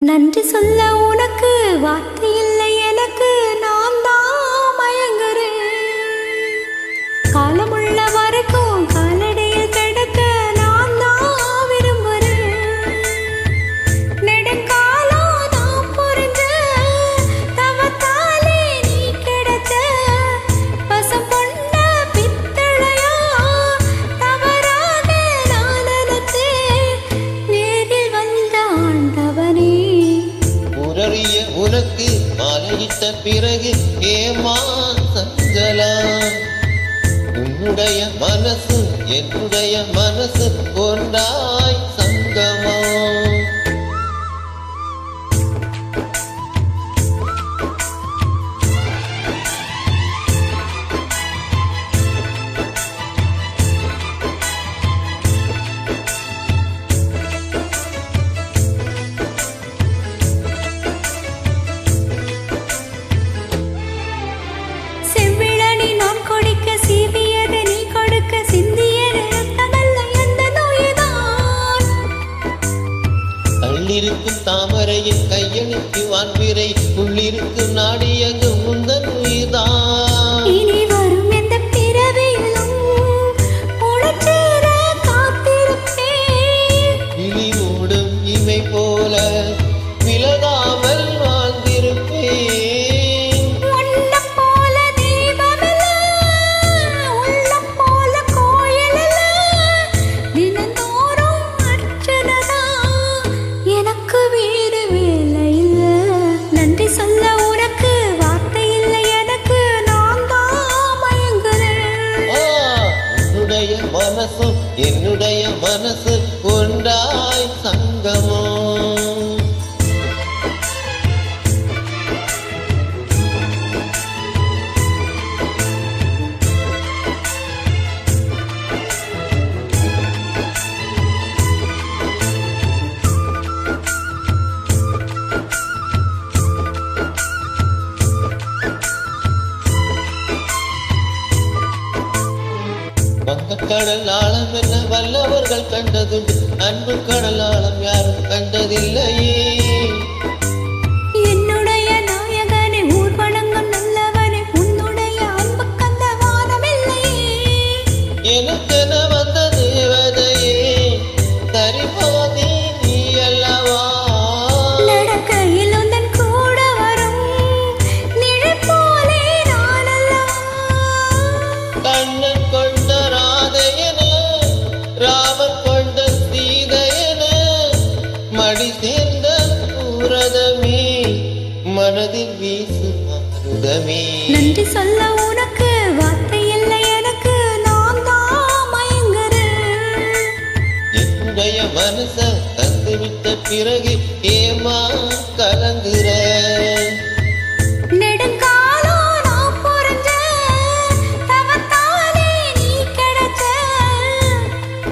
நன்றி சொல்ல உனக்கு வார்த்தை இல்லை எனக்கு, நான் தான் மயங்குறேன். காலமுள்ள வரைக்கும் காலடியில் கிடக்க நான் தான் விரும்புறேன். நெடுங்காலம் நான் புரிஞ்ச தவத்தாலே நீ கிடைச்ச பசம் பொண்ண பித்தளையா தவறாக நான் நினைச்சேன். நேரில் வந்த ஆண்டவனே, உரறிய உனக்கு மாலையிட்ட பிறகு ஏமா சஞ்சலம்? உன்னுடைய மனசு என்னுடைய மனசு ஒன்றாய் சங்கமா? செவ்விழனி நான் கொடுக்க சீவியது நீ கொடுக்க சிந்திய ரத்தமல்ல எந்த நோயுதான். கள்ளிருக்கும் தாமரையின் கையெழுத்து வான்பிறை உள்ளிருக்கும் நாடியங்கு முந்தன் உயிர்தான். இனி வரும் எந்த பிறவியிலும் உனச்சேர காத்திருப்பேன். கிளி மூடும் இமை போல விலகாமல் வாழ்ந்திருப்பேன். உன்னைப் போல தெய்வமில்ல, உள்ளம் போல கோயிலில்ல. தினந்தோறும் அர்ச்சனைதான், எனக்கு வேறு வேலை இல்ல. நன்றி சொல்ல உனக்கு வார்த்தை இல்லை எனக்கு, நான் தான் மயங்குறேன். உன்னுடைய மனசும் என்னுடைய மனசு ஒன்றாய் சங்கமோ? வங்கக்கடல் ஆழம் என்ன வல்லவர்கள் கண்டதுண்டு, அன்பு கடல் ஆழம் யாரும் கண்டதில்லையே. என்னுடைய நாயகனே, ஊர் வணங்கும் நல்லவனே, உன்னுடைய அன்பு கந்த வானமில்லையே. எனக்கென வந்த தேவதையே, தரிபாதி நீ அல்லவா? நடக்கையில் உந்தன் கூட வரும் நிழல் போலே நான் அல்லவா? கண்ணன் கொண்ட ராதையன ராமன் கொண்ட சீதையன மடி சேர்ந்த பூரதமே மனதில் வீசும் அமுதமே. நன்றி சொல்ல உனக்கு வார்த்தை இல்லை எனக்கு, நான் தான் மயங்குறேன். என்னுடைய மனச தந்துவிட்ட பிறகு ஏமா கலங்குற? நெடுங்காலம் நான் புரிஞ்ச தவத்தாலே நீ கிடைச்ச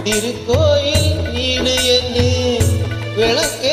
திருக்கோயில் வீடு என்று விளக்கே